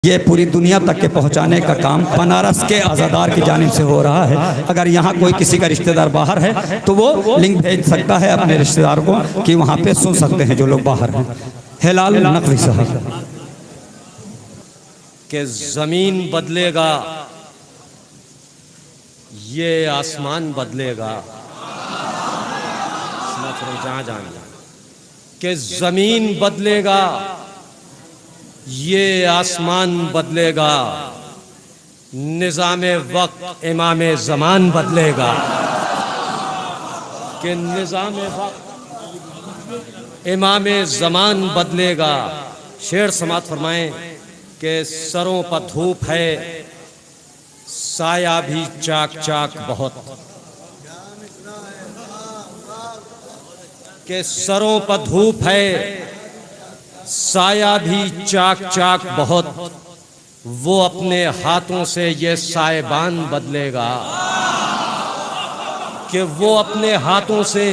ये पूरी दुनिया तक के पहुंचाने का काम बनारस के आज़ादार की जानिब से हो रहा है। अगर यहाँ कोई किसी का रिश्तेदार बाहर है तो वो लिंक भेज सकता है अपने रिश्तेदार को कि वहाँ पे सुन सकते हैं जो लोग बाहर हैं। हिलाल नकवी साहब कि जमीन बदलेगा, ये आसमान बदलेगा। जहाँ जाना कि जमीन बदलेगा, ये आसमान बदलेगा, निज़ामे वक्त इमामे ज़मान बदलेगा। कि निज़ामे वक्त इमामे ज़मान बदलेगा। शेर समात फरमाएं कि सरों पर धूप है, साया भी चाक चाक बहुत। कि सरों पर धूप है, साया भी चाक चाक बहुत। वो अपने हाथों से ये सायबान बदलेगा। कि वो अपने हाथों से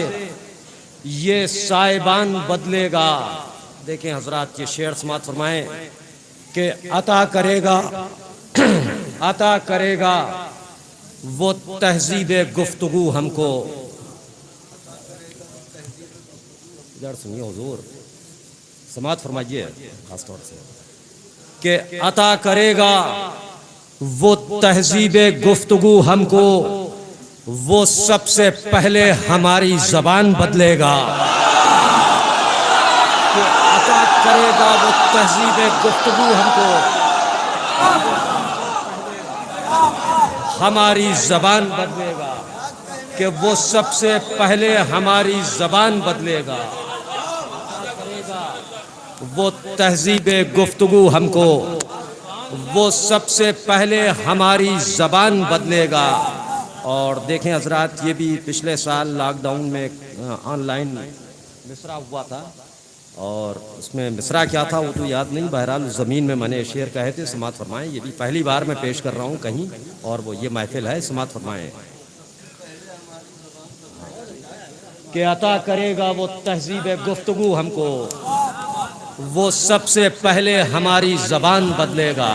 ये सायबान बदलेगा। देखें हजरात, ये शेर समात फरमाएं कि अता करेगा अता करेगा वो तहजीब गुफ्तगू हमको। इधर सुनिए हुजूर, समात फरमाइए खास तौर से कि अता करेगा वो तहजीब गुफ्तगू हमको। वो सबसे पहले हमारी जबान बदलेगा। कि अता करेगा वो तहजीब गुफ्तगू हमको, हमारी जबान बदलेगा। कि वो सबसे पहले हमारी जबान बदलेगा। वो तहजीब गुफ्तगू हमको, वो सबसे पहले हमारी ज़बान बदलेगा। और देखें हजरात, ये भी पिछले साल लॉकडाउन में ऑनलाइन मिसरा हुआ था, और उसमें मिसरा क्या था वो तो याद नहीं। बहरहाल ज़मीन में मैंने शेर कहे थे, समात फरमाएं। ये भी पहली बार मैं पेश कर रहा हूँ कहीं, और वो ये महफिल है। समात फरमाएं कि अता करेगा वो तहजीब गुफ्तगू हमको, वो सबसे पहले हमारी ज़बान बदलेगा।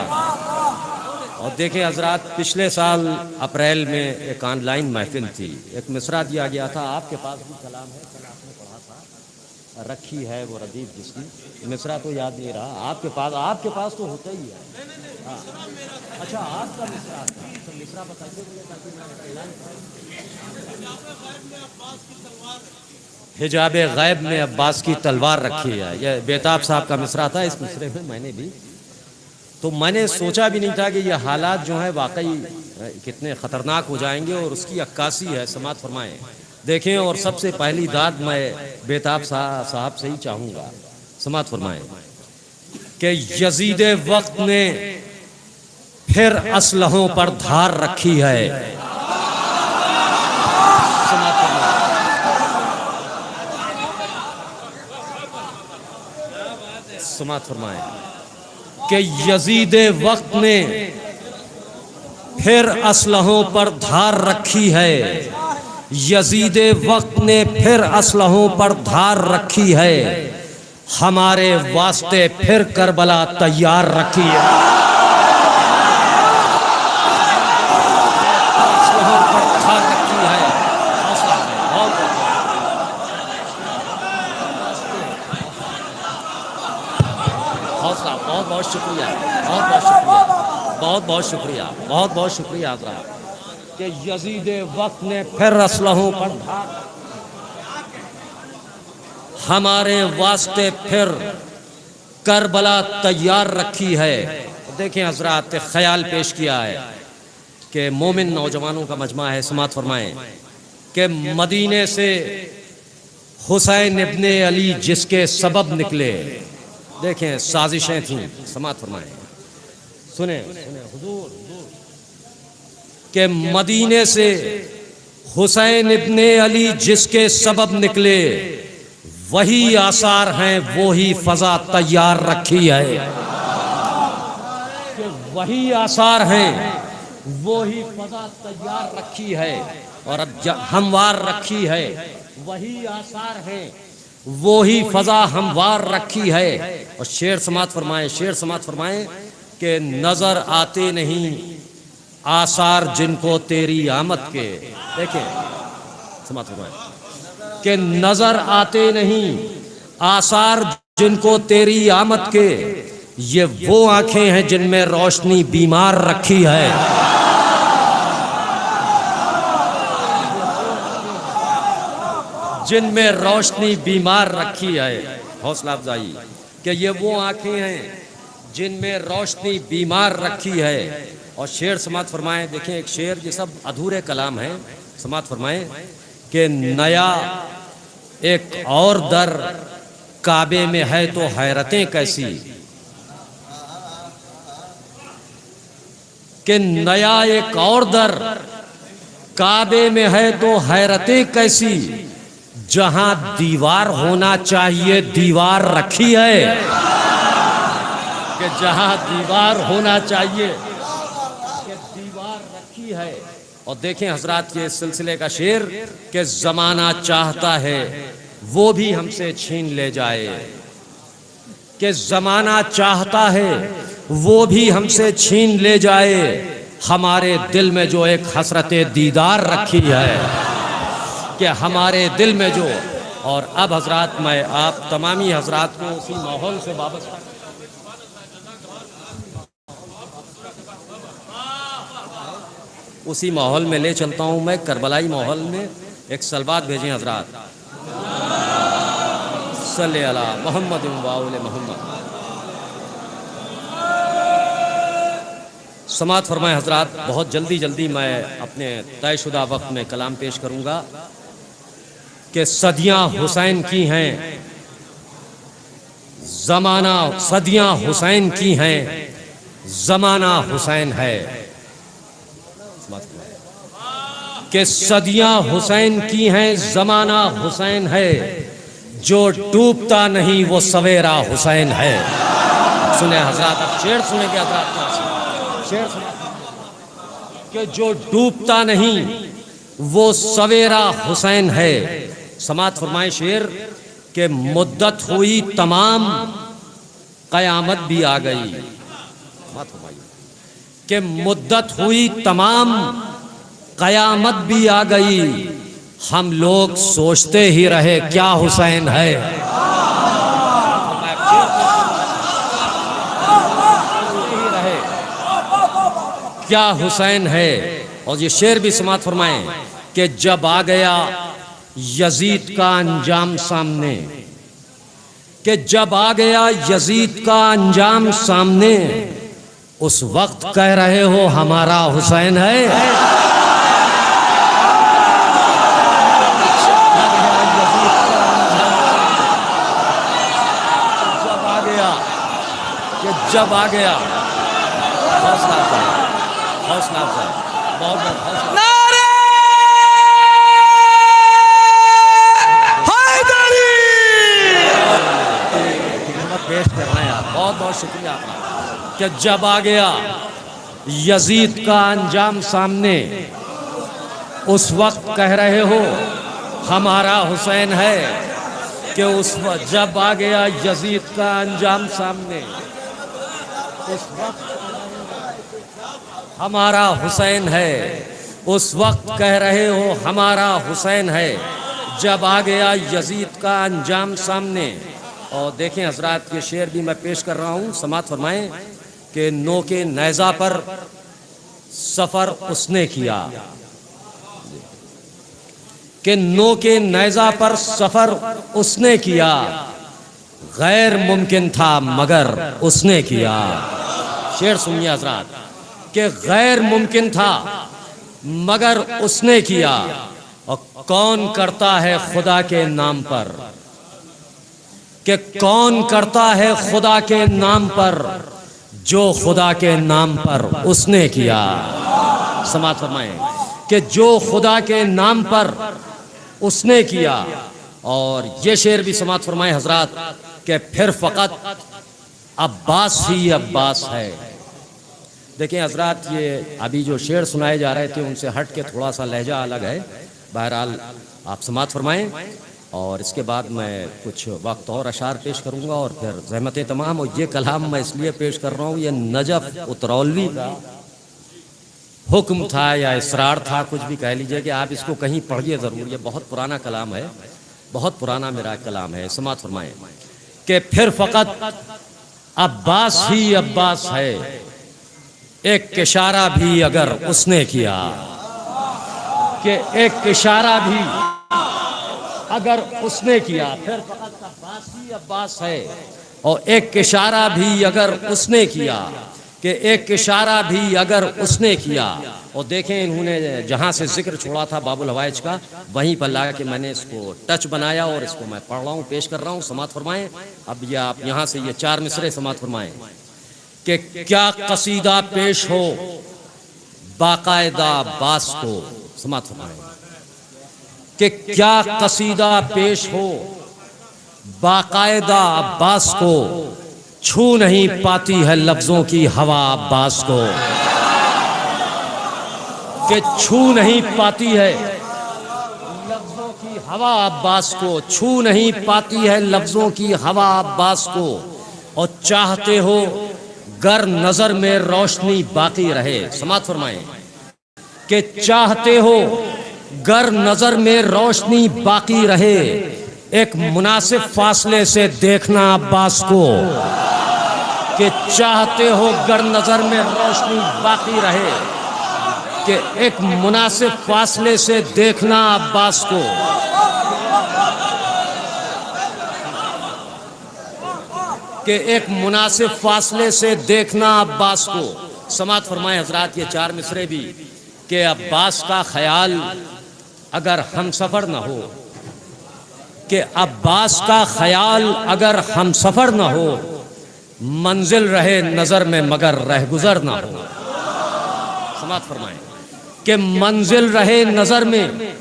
और देखें हजरात, पिछले साल अप्रैल में एक ऑनलाइन महफिल थी, एक मिसरा दिया गया था। आपके पास भी कलाम है, कल आपने पढ़ा था, रखी है वो रदीफ जिसकी। मिसरा तो याद नहीं रहा। आपके पास तो होता ही है। हाँ, अच्छा, आपका मिसरा था, तो मिसरा बताइए मुझे ताकि मैं ऐलान करूं। हिजाबे गैब में अब्बास की तलवार रखी है। यह बेताब साहब का मिसरा था। इस मिसरे में मैंने सोचा भी नहीं था कि ये हालात जो हैं वाकई कितने ख़तरनाक हो जाएंगे, और उसकी अक्कासी है। समात फरमाएं देखें। और सबसे पहली दाद मैं बेताब साहब से ही चाहूँगा। समात फरमाएं कि यजीद वक्त ने फिर असलहों पर धार रखी है। समात फरमाएं कि यजीद वक्त ने फिर असलहों पर धार रखी है। यजीद वक्त ने फिर असलहों पर धार रखी है। हमारे वास्ते फिर करबला तैयार रखी है। असलहों पर धार रखी है। बहुत बहुत शुक्रिया, बहुत बहुत शुक्रिया हज़रात कि यजीद वक्त ने फिर असलहों पर धार, हमारे वास्ते फिर करबला तैयार रखी है। देखें हज़रात, ख्याल पेश किया है कि मोमिन नौजवानों का मजमा है। समात फरमाएं कि मदीने से हुसैन इब्ने अली जिसके सबब निकले। देखें साजिशें थीं। समात फरमाएं, सुने हुजूर के मदीने से हुसैन इब्ने अली जिसके सबब निकले, वही आसार हैं वो ही फजा तैयार रखी है। कि वही आसार हैं वो ही फजा तैयार रखी है, और अब हमवार रखी है। वही आसार हैं वो ही फजा हमवार रखी है। और शेर समात फरमाए कि नजर आते नहीं आसार जिनको तेरी आमद के। देखिए समाप्त हो गया कि नजर आते नहीं आसार जिनको तेरी आमद के, ये वो आंखें हैं जिनमें रोशनी बीमार रखी है। जिनमें रोशनी बीमार रखी है। हौसला अफजाई कि ये वो आंखें हैं जिनमें रोशनी बीमार रखी है। और शेर समात फरमाएं। देखें एक शेर, ये सब अधूरे कलाम है। समात फरमाएं कि नया एक और दर काबे में है तो हैरतें कैसी, कि नया एक और दर काबे में है तो हैरतें कैसी, जहां दीवार होना चाहिए दीवार रखी है। कि जहां दीवार होना चाहिए कि दीवार रखी है। और देखें हजरात के सिलसिले का शेर कि जमाना चाहता है वो भी हमसे छीन ले जाए, कि जमाना चाहता है वो भी हमसे छीन ले जाए, हमारे दिल में जो एक हसरत दीदार रखी है, कि हमारे दिल में जो। और अब हजरात मैं आप तमामी हजरात को उसी माहौल से वापस उसी माहौल में ले चलता हूँ मैं, करबलाई माहौल में। एक सलवात भेजें हजरात, सल्ले अला मोहम्मद वाउल मोहम्मद। समात फरमाए हजरात। बहुत जल्दी जल्दी मैं अपने तयशुदा वक्त में कलाम पेश करूँगा कि सदियाँ हुसैन की हैं, ज़माना सदियाँ हुसैन की हैं, ज़माना हुसैन है। कि सदियाँ हुसैन की हैं, ज़माना हुसैन है, जो डूबता नहीं वो सवेरा हुसैन है। सुने हजरात, अब शेर सुने के हजरात, शेर सुने कि जो डूबता नहीं वो सवेरा हुसैन है। समात फरमाए शेर कि मुद्दत हुई तमाम कयामत भी आ गई। कि मुद्दत हुई तमाम कयामत भी आ गई, हम लोग सोचते ही रहे क्या हुसैन है। क्या हुसैन है। और ये शेर भी समात फरमाएं कि जब आ गया यजीद का अंजाम सामने, कि जब आ गया यजीद का अंजाम सामने, उस वक्त कह रहे हो हमारा हुसैन है। जब आ गया हौसला अफजाई, हौसला अफजाई, बहुत बहुत हौसला। नारे हैदरी पेश करना है यार, बहुत बहुत शुक्रिया आपका। कि जब आ गया यजीद का अंजाम सामने, उस वक्त कह रहे हो हमारा हुसैन है। कि उस वक्त जब आ गया यजीद का अंजाम सामने, उस वक्त हमारा हुसैन है। उस वक्त कह रहे हो हमारा हुसैन है, जब आ गया यजीद का अंजाम सामने। और देखें हजरात, ये शेर भी मैं पेश कर रहा हूँ। समात फरमाएं कि नो के नैज़ा पर सफ़र उसने किया, कि नो के नैज़ा पर सफ़र उसने किया, गैर मुमकिन था मगर उसने किया। शेर सुनिए हजरात कि गैर मुमकिन था मगर उसने किया। और कौन करता है खुदा के नाम पर, कि कौन करता है खुदा के नाम पर, जो खुदा के नाम पर उसने किया। समात फरमाएं कि जो खुदा के नाम पर उसने किया। और ये शेर भी समात फरमाए हजरात कि फिर फ़कत अब्बास ही अब्बास है। देखिए हजरात, ये अभी जो शेर सुनाए जा रहे थे उनसे हट के थोड़ा सा लहजा अलग है। बहरहाल आप समात फरमाएं और इसके बाद मैं कुछ वक्त और अशार पेश करूँगा और फिर ज़हमत तमाम। और ये कलाम मैं इसलिए पेश कर रहा हूँ, ये नजफ़ उतरौलवी का हुक्म था या इसरार था, कुछ भी कह लीजिए, कि आप इसको कहीं पढ़िए ज़रूर। ये बहुत पुराना कलाम है, बहुत पुराना मेरा कलाम है। समात फरमाएं कि फिर फ़कत अब्बास ही अब्बास है, एक इशारा भी अगर उसने किया, कि एक इशारा भी अगर उसने किया। फिर फ़कत अब्बास ही अब्बास है, और एक इशारा भी अगर उसने किया, कि एक इशारा भी अगर उसने किया। और देखें, इन्होंने जहाँ से जिक्र छोड़ा था बाबुल हवाइज का, वहीं पर ला के मैंने इसको टच बनाया और इसको मैं पढ़ रहा हूँ, पेश कर रहा हूँ। समात फरमाएं। अब ये आप यहाँ से ये 4 मिसरे समात फरमाएं कि क्या कसीदा पेश हो बाकायदा अब्बास को। समात फरमाएं कि क्या कसीदा पेश हो बाकायदा अब्बास को, छू नहीं पाती है लफ्जों की हवा अब्बास को, कि छू नहीं पाती है लफ्जों की हवा अब्बास को, छू नहीं पाती है लफ्जों की हवा अब्बास को। और चाहते हो गर नजर में रोशनी बाकी रहे। समात फरमाएं कि चाहते हो गर नजर में रोशनी बाकी रहे, एक मुनासिब फासले से देखना अब्बास को, कि चाहते हो गर नजर में रोशनी बाकी रहे, कि एक मुनासिब फासले से देखना अब्बास को। कि एक मुनासिब फासले से देखना अब्बास को। समात फरमाए हजरात ये 4 मिसरे भी, कि अब्बास का ख्याल अगर हम सफ़र न हो, कि अब्बास का ख्याल अगर हम सफ़र न हो, मंजिल रहे नज़र में मगर रहगुजर ना हो। समात फरमाएं कि मंजिल रहे नज़र में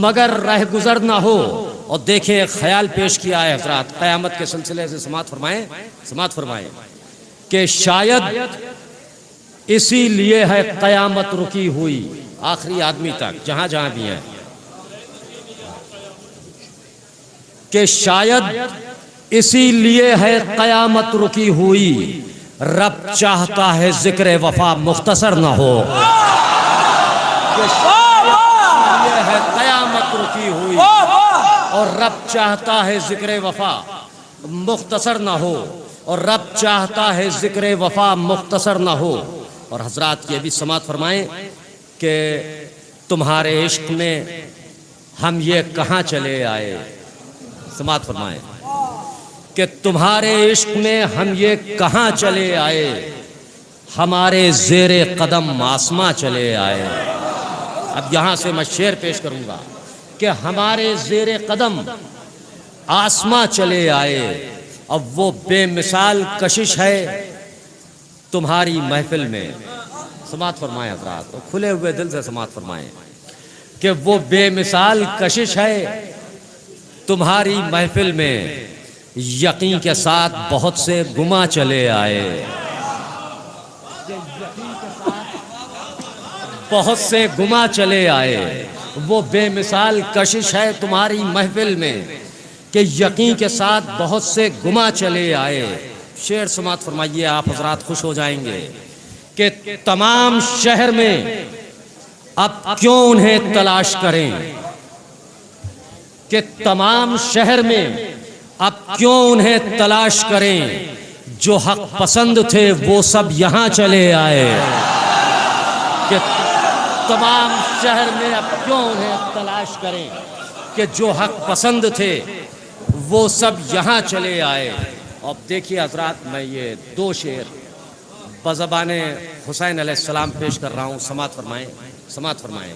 मगर रहगुजर ना हो। और देखें, ख्याल पेश किया है हजरात क़यामत के सिलसिले से। समात फरमाएं कि शायद इसीलिए है क़यामत रुकी हुई, आखिरी आदमी तक जहाँ जहाँ भी हैं, कि शायद इसीलिए है क़यामत रुकी हुई, रब चाहता है जिक्र वफा मुख्तसर न हो। ये है क़यामत रुकी हुई और रब चाहता है जिक्र वफा मुख्तसर न हो, और रब चाहता है जिक्र वफा मुख्तसर न हो। और हजरात ये भी समात फरमाएं कि तुम्हारे इश्क में हम ये कहाँ चले आए। समात फरमाएं कि तुम्हारे इश्क में हम ये कहाँ चले आए, हमारे ज़ेरे कदम आसमां चले आए। अब यहाँ से मैं शेर पेश करूँगा कि हमारे ज़ेरे कदम आसमां चले आए। अब वो बेमिसाल कशिश है तुम्हारी महफिल में। समात फरमाएं हज़रात, तो खुले हुए दिल से समात फरमाएं कि वो बेमिसाल कशिश है तुम्हारी महफिल में, यकीन के साथ बहुत से गुमा चले आए। बहुत से गुमा चले आए। वो बेमिसाल कशिश है तुम्हारी महफिल में कि यकीन के साथ बहुत से गुमा चले आए। शेर समात फरमाइए, आप हजरात खुश हो जाएंगे कि तमाम शहर में अब क्यों उन्हें तलाश करें, कि तमाम शहर में अब क्यों उन्हें तलाश करें, जो हक पसंद थे वो सब यहाँ चले आए। कि तमाम शहर में अब क्यों उन्हें तलाश करें, कि जो हक पसंद थे वो सब यहाँ चले आए। अब देखिए हजरात, मैं ये 2 शेर बज़बाने हुसैन अलैहिस्सलाम पेश कर रहा हूँ। समात फरमाएं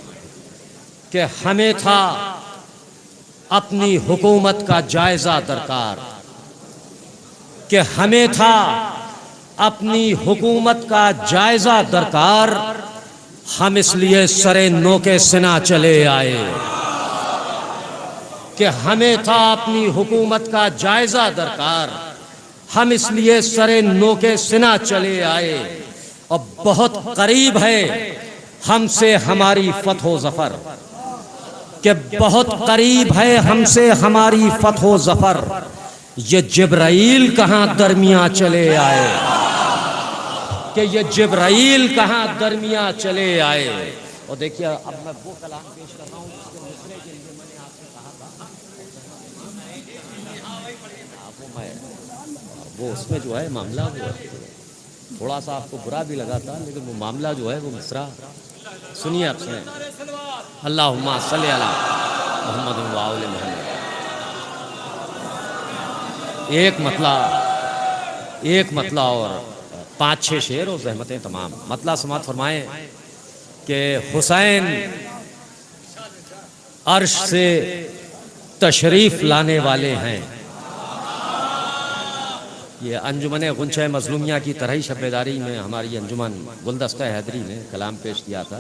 कि हमें था अपनी हुकूमत का जायज़ा दरकार, कि हमें था अपनी हुकूमत का जायज़ा दरकार, हम इसलिए सरे नोके सिना चले आए। कि हमें था अपनी हुकूमत का जायज़ा दरकार, हम इसलिए सरे नोके सिना चले आए। और बहुत करीब है हमसे हमारी फतहो ज़फ़र, कि बहुत करीब है हमसे हमारी फतहो जफर, ये जिब्राइल कहाँ दरमियाँ चले आए, कि ये जिब्राइल कहाँ दरमियाँ चले आए। और देखिए अब मैं वो कलाम पेश कर रहा हूँ जिसके मिसरे के लिए मैंने आपसे कहा था, वो उसमें जो है मामला वो थोड़ा सा आपको बुरा भी लगा था, लेकिन वो मामला जो है वो मिसरा सुनिए आप सुने। अल्लाहुम्मा सल्ली अला मुहम्मद व आले मुहम्मद। एक मतला और 5-6 शेर और ज़हमतें तमाम। मतला समात फरमाएं कि हुसैन अर्श से तशरीफ़ लाने वाले हैं। ये अंजुमन गुंशे मजलूमिया की तरह ही शब्बेदारी में हमारी अंजुमन गुलदस्ता हैदरी ने कलाम पेश किया था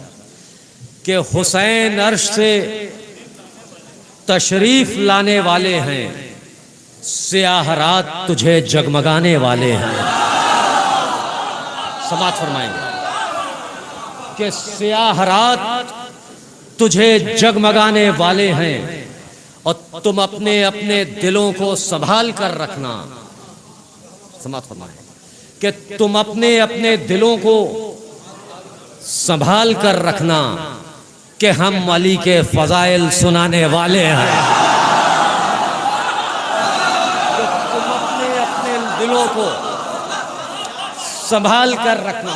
कि हुसैन अर्श से तशरीफ़ लाने वाले हैं, स्याह रात तुझे जगमगाने वाले हैं। समात फरमाएंगे कि स्याह रात तुझे जगमगाने वाले हैं और तुम अपने अपने दिलों को संभाल कर रखना। समात फरमाएं कि तुम अपने अपने दिलों को संभाल कर रखना कि हम अली के फजाइल सुनाने वाले हैं। तुम अपने अपने दिलों को संभाल कर रखना।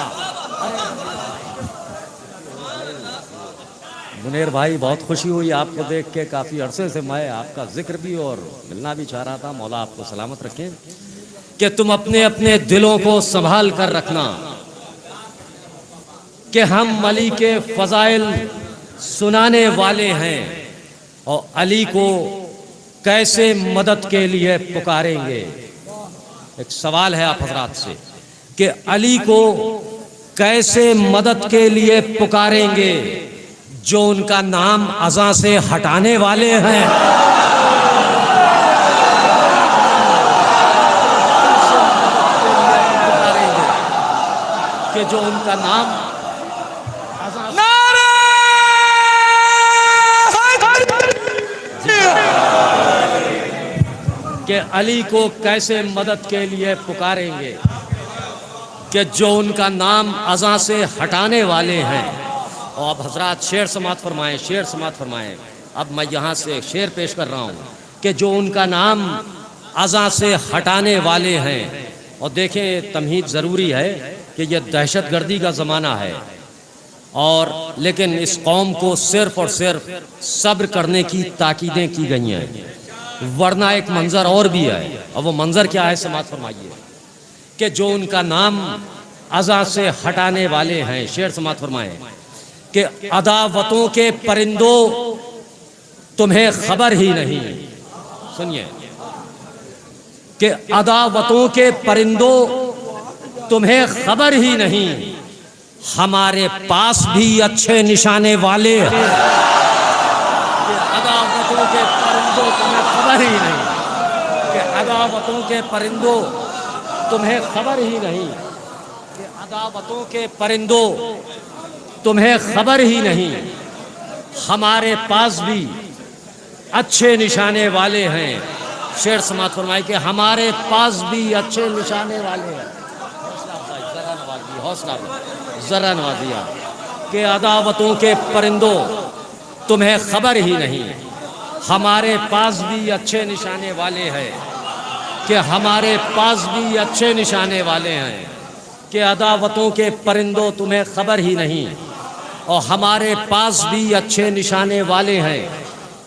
मुनीर भाई, बहुत खुशी हुई आपको देख के। काफ़ी अरसे से मैं आपका जिक्र भी और मिलना भी चाह रहा था। मौला आपको सलामत रखें कि तुम अपने अपने दिलों को संभाल कर रखना कि हम अली के फजाइल सुनाने वाले हैं और अली को कैसे मदद के लिए पुकारेंगे। एक सवाल है आप हजरात से कि अली को कैसे मदद के लिए पुकारेंगे जो उनका नाम अज़ां से हटाने वाले हैं। कि जो उनका नाम कि अली को कैसे मदद के लिए पुकारेंगे कि जो उनका नाम अज़ां से हटाने वाले हैं। और अब हजरात शेर समात फरमाएं, शेर समात फरमाएं। अब मैं यहाँ से शेर पेश कर रहा हूँ कि जो उनका नाम अज़ां से हटाने वाले हैं। और देखें, तमहीद ज़रूरी है कि यह दहशतगर्दी का ज़माना है और लेकिन इस कौम को सिर्फ़ और सिर्फ सब्र करने की ताकीदें की गई हैं, वरना एक मंज़र और भी है। और वो मंज़र क्या है, समात फरमाइए कि जो उनका नाम अज़ां से हटाने वाले हैं। शेर समात फरमाएं कि अदावतों के परिंदों तुम्हें खबर ही नहीं। सुनिए कि अदावतों के परिंदों तुम्हें खबर ही नहीं, हमारे पास भी अच्छे निशाने वाले हैं। अदावतों के परिंदों तुम्हें खबर ही नहीं, कि अदावतों के परिंदों तुम्हें खबर ही नहीं, कि अदावतों के परिंदों तुम्हें खबर ही नहीं, हमारे पास भी अच्छे निशाने वाले हैं। शेर समात फरमाए कि हमारे पास भी अच्छे निशाने वाले हैं। हौसला जरा नवाजिया कि अदावतों के परिंदों तुम्हें खबर ही नहीं, हमारे पास भी अच्छे निशाने वाले हैं। कि हमारे पास भी अच्छे निशाने वाले हैं, कि अदावतों के परिंदों तुम्हें खबर ही नहीं और हमारे पास भी अच्छे निशाने वाले हैं।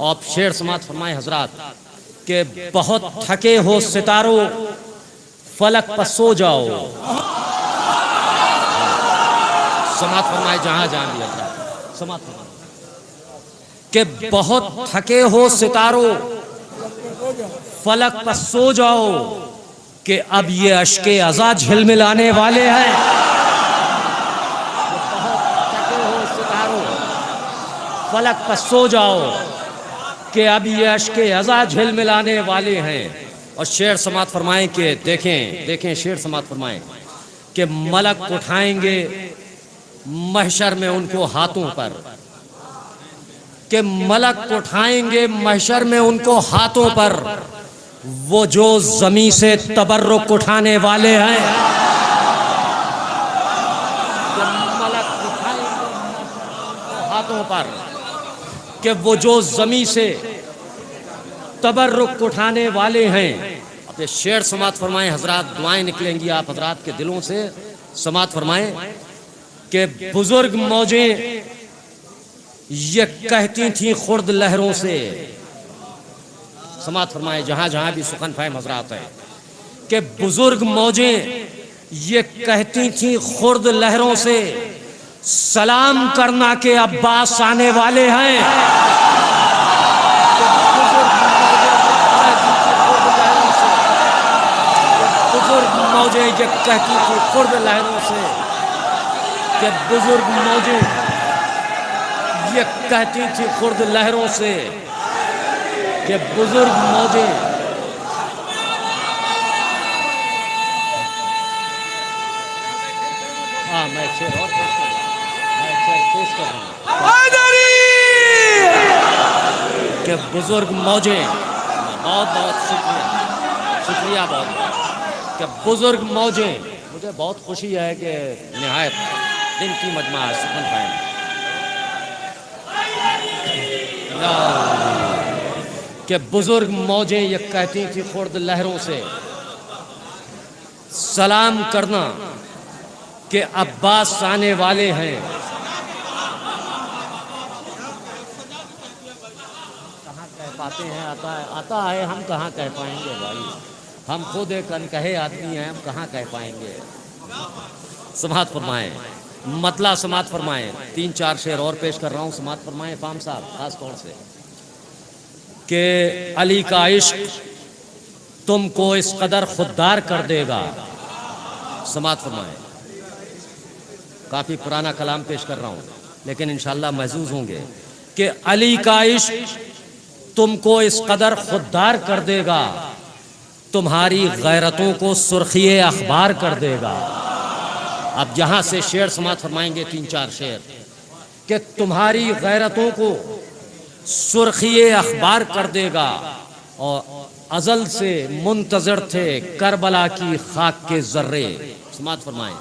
और शेर समात फरमाए हजरात कि बहुत थके हो सितारों फलक पर सो जाओ। समात फरमाए जहां जहां भी हजरात समात फरमाए कि बहुत थके हो सितारों फलक पर सो जाओ कि अब ये अश्के अज़ा झिलमिलाने वाले हैं। बहुत थके हो सितारों फलक पर सो जाओ कि अब ये अश्के अज़ा झिलमिलाने वाले हैं। और शेर समात फरमाएं कि देखें देखें शेर समात फरमाएं कि मलक उठाएंगे महशर में उनको हाथों पर, कि मलक उठाएंगे महशर में उनको हाथों पर, वो जो जमीन से तबर्रुक उठाने वाले हैं। मलक उठाएंगे हाथों पर कि वो जो जमीन से तबर्रुक उठाने वाले हैं। अब ये शेर समात फरमाएं हजरात, दुआएं निकलेंगी आप हजरात के दिलों से। समात फरमाएं कि बुजुर्ग मौजें ये कहती थी खुर्द लहरों से। समात फरमाए जहां जहां भी सुखन फहम हजरात है कि बुजुर्ग मौजें ये कहती थी खुर्द लहरों से, सलाम करना के अब्बास आने वाले हैं। बुजुर्ग मौजें ये कहती थी खुर्द लहरों से कि बुजुर्ग मौजें ये कहती थी खुर्द लहरों से कि बुजुर्ग मौजें। हाँ, मैं एक शेर और पेश कर रहा हूँ, मैं एक शेर पेश कर रहा हूँ कि बुजुर्ग मौजें। बहुत बहुत शुक्रिया बहुत कि बुजुर्ग मौजें। मुझे बहुत खुशी है कि निहायत दिन की मजमा है सुखन फहम कि बुजुर्ग मौजें ये कहती थी खुर्द लहरों से, सलाम करना कि अब्बास आने वाले हैं। कहाँ कह पाते हैं, आता है हम कहाँ कह पाएंगे भाई, हम खुद एक अनकहे आदमी हैं, हम कहाँ कह पाएंगे। समात फरमाएं, मतला समात फरमाएं। 3-4 शेर और पेश कर रहा हूँ, समात फरमाएं फाम साहब खास तौर से कि अली का इश्क तुमको इस कदर खुददार कर देगा। समात फरमाएं। काफ़ी पुराना कलाम पेश कर रहा हूँ लेकिन इंशाअल्लाह महसूस होंगे कि अली का इश्क तुमको इस कदर खुददार कर देगा, तुम्हारी गैरतों को सुर्खी अखबार कर देगा। अब यहाँ से शेर समात फरमाएंगे 3-4 शेर कि तुम्हारी गैरतों को सुर्खी अखबार कर देगा। और अजल से मुंतजर थे करबला की खाक के जर्रे। समात फरमाएं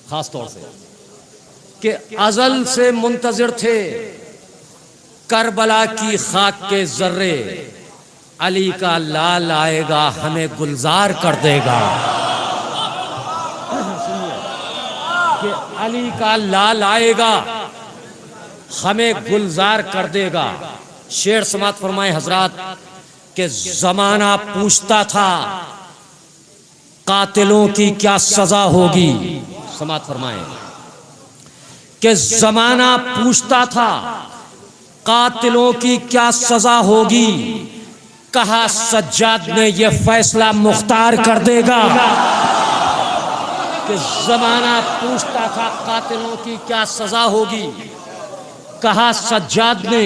खास तौर से कि अजल से मुंतजर थे करबला की खाक के जर्रे, अली का लाल आएगा हमें गुलजार कर देगा। कि अली का लाल आएगा हमें गुलजार कर देगा। शेर समात फरमाए हजरात कि जमाना पूछता था कातिलों की क्या सजा होगी। समात फरमाए कि जमाना पूछता था कातिलों की क्या सजा होगी, कहा सज्जाद ने यह फैसला मुख्तार कर देगा। कि जमाना पूछता था कातिलों की क्या सजा होगी, कहा सज्जाद ने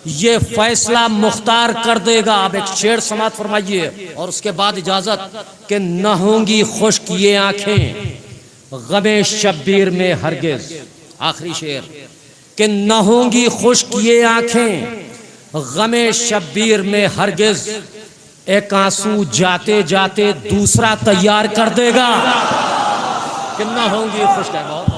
ये फैसला मुख्तार कर देगा। अब एक शेर समात फरमाइए और उसके बाद इजाजत कि न होंगी खुश्क ये आंखें गमे शब्बीर में हरगिज। आखिरी शेर कि न होंगी खुश्क ये आंखें गमे शब्बीर में हरगिज, एक आंसू जाते जाते दूसरा तैयार कर देगा। कि न होंगी खुश्क है बहुत